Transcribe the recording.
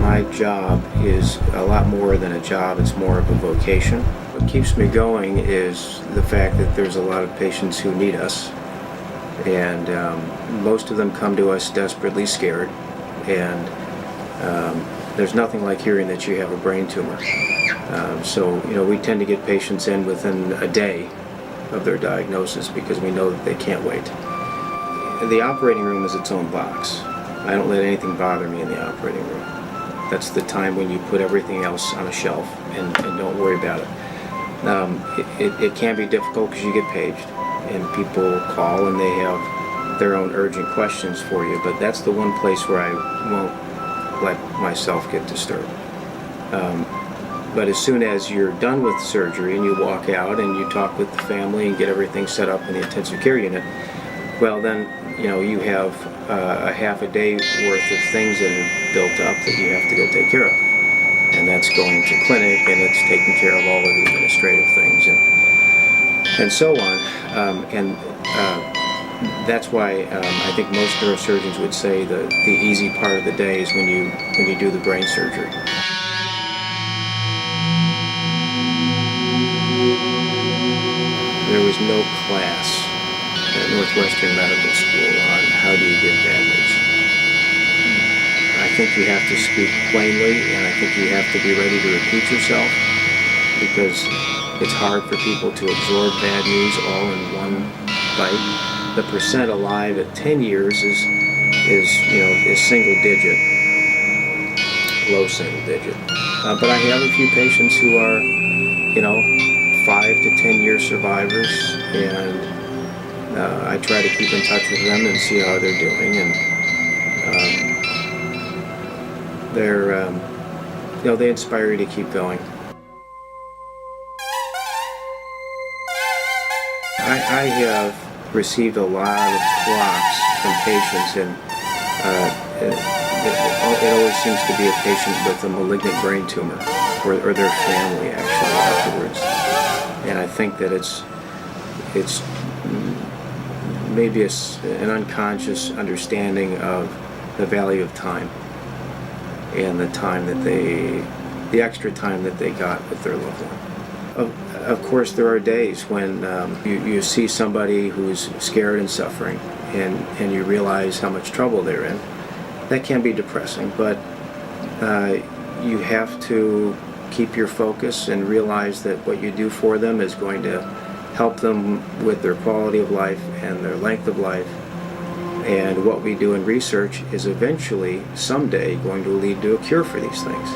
My job is a lot more than a job, it's more of a vocation. What keeps me going is the fact that there's a lot of patients who need us, and most of them come to us desperately scared, and there's nothing like hearing that you have a brain tumor. So we tend to get patients in within a day of their diagnosis because we know that they can't wait. The operating room is its own box. I don't let anything bother me in the operating room. That's the time when you put everything else on a shelf and don't worry about it. It can be difficult because you get paged and people call and they have their own urgent questions for you, but that's the one place where I won't let myself get disturbed. But as soon as you're done with surgery and you walk out and you talk with the family and get everything set up in the intensive care unit, well then you have a half a day worth of things that are built up that you have to go take care of. And that's going to clinic, and it's taking care of all of the administrative things and so on. That's why I think most neurosurgeons would say the easy part of the day is when you do the brain surgery. There was no class at Northwestern Medical School on how do you give bad news. I think you have to speak plainly, and I think you have to be ready to repeat yourself, because it's hard for people to absorb bad news all in one bite. The percent alive at 10 years is single digit, low single digit. But I have a few patients who are 5 to 10 year survivors, and I try to keep in touch with them and see how they're doing, and they inspire you to keep going. I have received a lot of clocks from patients, and it always seems to be a patient with a malignant brain tumor, or their family actually afterwards. And I think that it's maybe an unconscious understanding of the value of time and the extra time that they got with their loved one. Of course, there are days when you see somebody who's scared and suffering, and you realize how much trouble they're in. That can be depressing, but you have to keep your focus and realize that what you do for them is going to help them with their quality of life and their length of life. And what we do in research is eventually, someday, going to lead to a cure for these things.